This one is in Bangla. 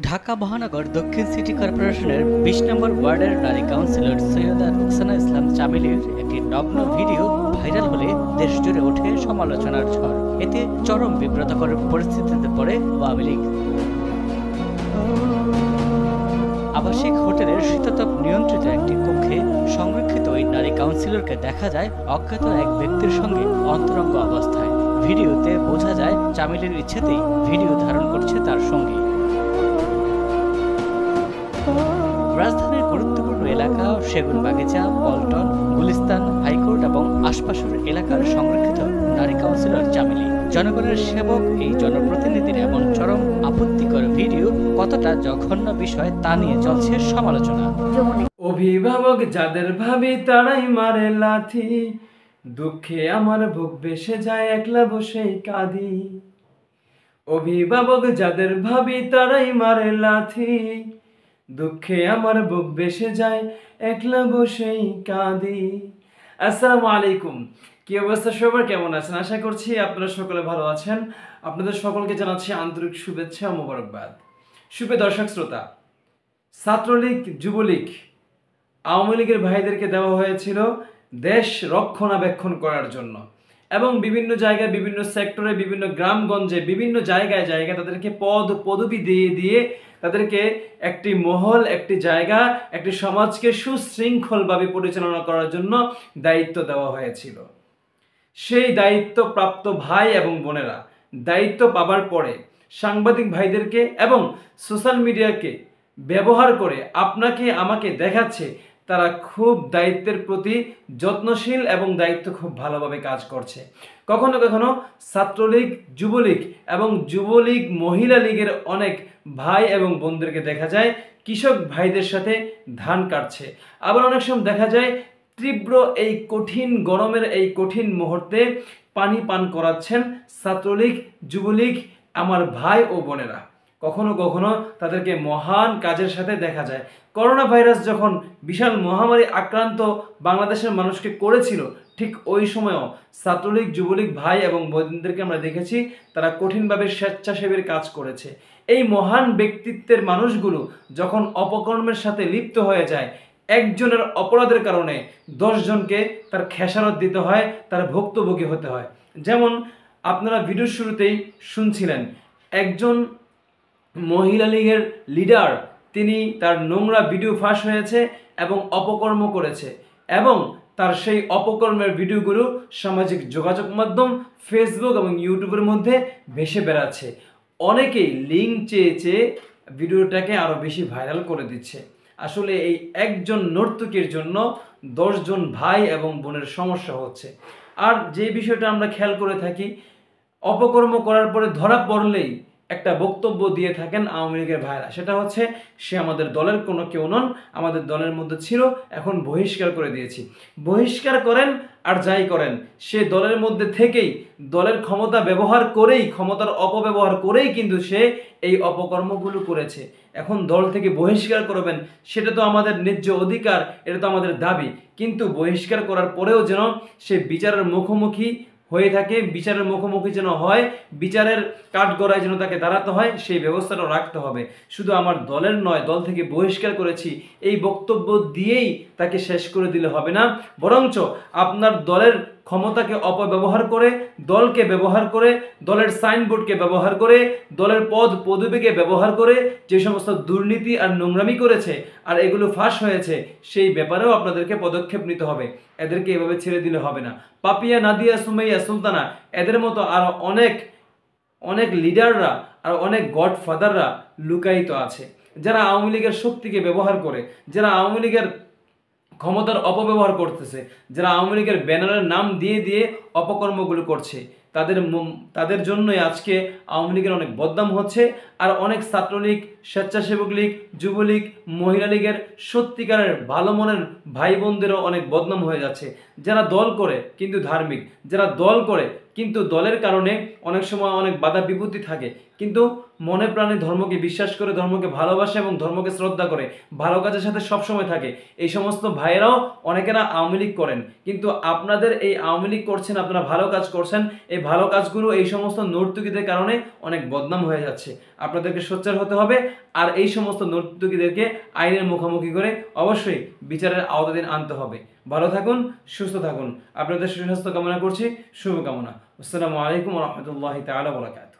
ঢাকা মহানগর দক্ষিণ সিটি কর্পোরেশনের ২০ নম্বর ওয়ার্ডের নারী কাউন্সিলর সৈয়দা রুকসানা ইসলাম চামেলির একটি নগ্ন ভিডিও ভাইরাল হলে দেশ জুড়ে ওঠে সমালোচনার ঝড়। এতে চরম বিব্রতকর পরিস্থিতিতে পড়ে আওয়ামী লীগ। আবাসিক হোটেলের শীতাতপ নিয়ন্ত্রিত একটি কক্ষে সংরক্ষিত ওই নারী কাউন্সিলরকে দেখা যায় অজ্ঞাত এক ব্যক্তির সঙ্গে অন্তরঙ্গ অবস্থায়। ভিডিওতে বোঝা যায় চামেলির ইচ্ছেতেই ভিডিও ধারণ করছে তার সঙ্গী। রাজধানীর গুরুত্বপূর্ণ এলাকা সেগুনবাগিচা, পল্টন, গুলিস্তান, হাইকোর্ট এবং আশপাশের এলাকার সংরক্ষিত নারী কাউন্সিলর চামেলি জনগণের সেবক। এই জনপ্রতিনিধির এমন চরম আপত্তিকর ভিডিও কতটা জঘন্য বিষয় তা নিয়ে চলছে সমালোচনা। অভিভাবক যাদের ভাবি তারাই মারে লাথি, দুঃখে আমার বুক ভেসে যায় একলা বসেই কাঁদি। অভিভাবক যাদের ভাবি তারাই মারে লাথি, দুঃখে আমার বুক ভেসে যায় একলা বসেই কাঁদি। আসসালামু আলাইকুম, কি অবস্থা সবার, কেমন আছেন? আশা করছি আপনারা সকলে ভালো আছেন। আপনাদের সকলকে জানাচ্ছি আন্তরিক শুভেচ্ছা ও মোবারকবাদ। শুভে দর্শক শ্রোতা, ছাত্রলীগ, যুবলীগ, আওয়ামী লীগের ভাইদেরকে দেওয়া হয়েছিল দেশ রক্ষণাবেক্ষণ করার জন্য এবং বিভিন্ন জায়গায়, বিভিন্ন সেক্টরে, বিভিন্ন গ্রামগঞ্জে, বিভিন্ন জায়গায় তাদেরকে পদবি দিয়ে তাদেরকে একটি মহল, একটি জায়গা, একটি সমাজকে সুশৃঙ্খলভাবে পরিচালনা করার জন্য দায়িত্ব দেওয়া হয়েছিল। সেই দায়িত্বপ্রাপ্ত ভাই এবং বোনেরা দায়িত্ব পাবার পরে সাংবাদিক ভাইদেরকে এবং সোশ্যাল মিডিয়াকে ব্যবহার করে আপনাকে আমাকে দেখাচ্ছে তারা খুব দায়িত্বের প্রতি যত্নশীল এবং দায়িত্ব খুব ভালোভাবে কাজ করছে। কখনো কখনো ছাত্রলীগ, যুবলীগ এবং যুবলীগ মহিলা লীগের অনেক ভাই এবং বোনদেরকে দেখা যায় কৃষক ভাইদের সাথে ধান কাটছে। আবার অনেক সময় দেখা যায় তীব্র এই কঠিন গরমের এই কঠিন মুহূর্তে পানি পান করাচ্ছেন ছাত্রলীগ, যুবলীগ আমার ভাই ও বোনেরা। কখনো কখনো তাদেরকে মহান কাজের সাথে দেখা যায়। করোনা ভাইরাস যখন বিশাল মহামারী আক্রান্ত বাংলাদেশের মানুষকে করেছিল, ঠিক ওই সময়ও ছাত্রলীগ, যুবলীগ ভাই এবং বোনদেরকে আমরা দেখেছি তারা কঠিনভাবে স্বেচ্ছাসেবীর কাজ করেছে। এই মহান ব্যক্তিত্বের মানুষগুলো যখন অপকর্মের সাথে লিপ্ত হয়ে যায়, একজনের অপরাধের কারণে 10 জনকে তার খেসারত দিতে হয়, তার ভুক্তভোগী হতে হয়। যেমন আপনারা ভিডিওর শুরুতেই শুনছিলেন, একজন মহিলা লীগের লিডার, তিনি তার নোংরা ভিডিও ফাঁস হয়েছে এবং অপকর্ম করেছে এবং তার সেই অপকর্মের ভিডিওগুলো সামাজিক যোগাযোগ মাধ্যম ফেসবুক এবং ইউটিউবের মধ্যে ভেসে বেড়াচ্ছে। অনেকেই লিঙ্ক চেয়ে ভিডিওটাকে আরও বেশি ভাইরাল করে দিচ্ছে। আসলে এই একজন নর্তকীর জন্য 10 জন ভাই এবং বোনের সমস্যা হচ্ছে। আর যে বিষয়টা আমরা খেয়াল করে থাকি, অপকর্ম করার পরে ধরা পড়লেই একটা বক্তব্য দিয়ে থাকেন আওয়ামী লীগের ভাইরা, সেটা হচ্ছে সে আমাদের দলের কোনো কেউ নন, আমাদের দলের মধ্যে ছিল, এখন বহিষ্কার করে দিয়েছি। বহিষ্কার করেন আর যাই করেন, সে দলের মধ্যে থেকেই দলের ক্ষমতা ব্যবহার করেই, ক্ষমতার অপব্যবহার করেই কিন্তু সে এই অপকর্মগুলো করেছে। এখন দল থেকে বহিষ্কার করবেন, সেটা তো আমাদের ন্যায্য অধিকার, এটা তো আমাদের দাবি। কিন্তু বহিষ্কার করার পরেও যেন সে বিচারের মুখোমুখি হয়ে থাকে, বিচারের মুখোমুখি যেন হয়, বিচারের কাঠগড়ায় যেন তাকে দাঁড়াতে হয়, সেই ব্যবস্থাটা রাখতে হবে। শুধু আমার দলের নয়, দল থেকে বহিষ্কার করেছি এই বক্তব্য দিয়েই তাকে শেষ করে দিলে হবে না, বরঞ্চ আপনার দলের ক্ষমতাকে অপব্যবহার করে, দলকে ব্যবহার করে, দলের সাইনবোর্ডকে ব্যবহার করে, দলের পদবিকে ব্যবহার করে যে সমস্ত দুর্নীতি আর নোংরামি করেছে আর এগুলো ফাঁস হয়েছে, সেই ব্যাপারেও আপনাদেরকে পদক্ষেপ নিতে হবে। এদেরকে এভাবে ছেড়ে দিলে হবে না। পাপিয়া, নাদিয়া, সুমাইয়া, সুলতানা, এদের মতো আরো অনেক লিডাররা আর অনেক গডফাদাররা লুকায়িত আছে, যারা আওয়ামী লীগের শক্তিকে ব্যবহার করে, যারা আওয়ামী লীগের ক্ষমতার অপব্যবহার করতেছে, যারা আওয়ামী লীগের ব্যানারের নাম দিয়ে অপকর্মগুলো করছে, তাদের জন্যই আজকে আওয়ামী লীগের অনেক বদনাম হচ্ছে। আর অনেক ছাত্রলীগ, স্বেচ্ছাসেবক লীগ, যুবলীগ, মহিলা লীগের সত্যিকারের ভালো মনের ভাই বোনদেরও অনেক বদনাম হয়ে যাচ্ছে। যারা দল করে কিন্তু ধার্মিক, যারা দল করে কিন্তু দলের কারণে অনেক সময় অনেক বাধা বিপত্তি থাকে, কিন্তু মনে প্রাণে ধর্মকে বিশ্বাস করে, ধর্মকে ভালোবাসে এবং ধর্মকে শ্রদ্ধা করে, ভালো কাজের সাথে সবসময় থাকে, এই সমস্ত ভাইয়েরাও অনেকেরা আওয়ামী লীগ করেন, কিন্তু আপনাদের এই আওয়ামী লীগ করছেন, আপনারা ভালো কাজ করছেন, এই ভালো কাজগুলো এই সমস্ত নর্তকীদের কারণে অনেক বদনাম হয়ে যাচ্ছে। আপনাদেরকে সোচ্চার হতে হবে, আর এই সমস্ত নর্তকীদেরকে আইনের মুখোমুখি করে অবশ্যই বিচারের আওতাধীন আনতে হবে। ভালো থাকুন, সুস্থ থাকুন, আপনাদের সুস্বাস্থ্য কামনা করছি, শুভকামনা। আসসালামু আলাইকুম ওয়া রাহমাতুল্লাহি তাআলা ওয়া বারাকাতুহু।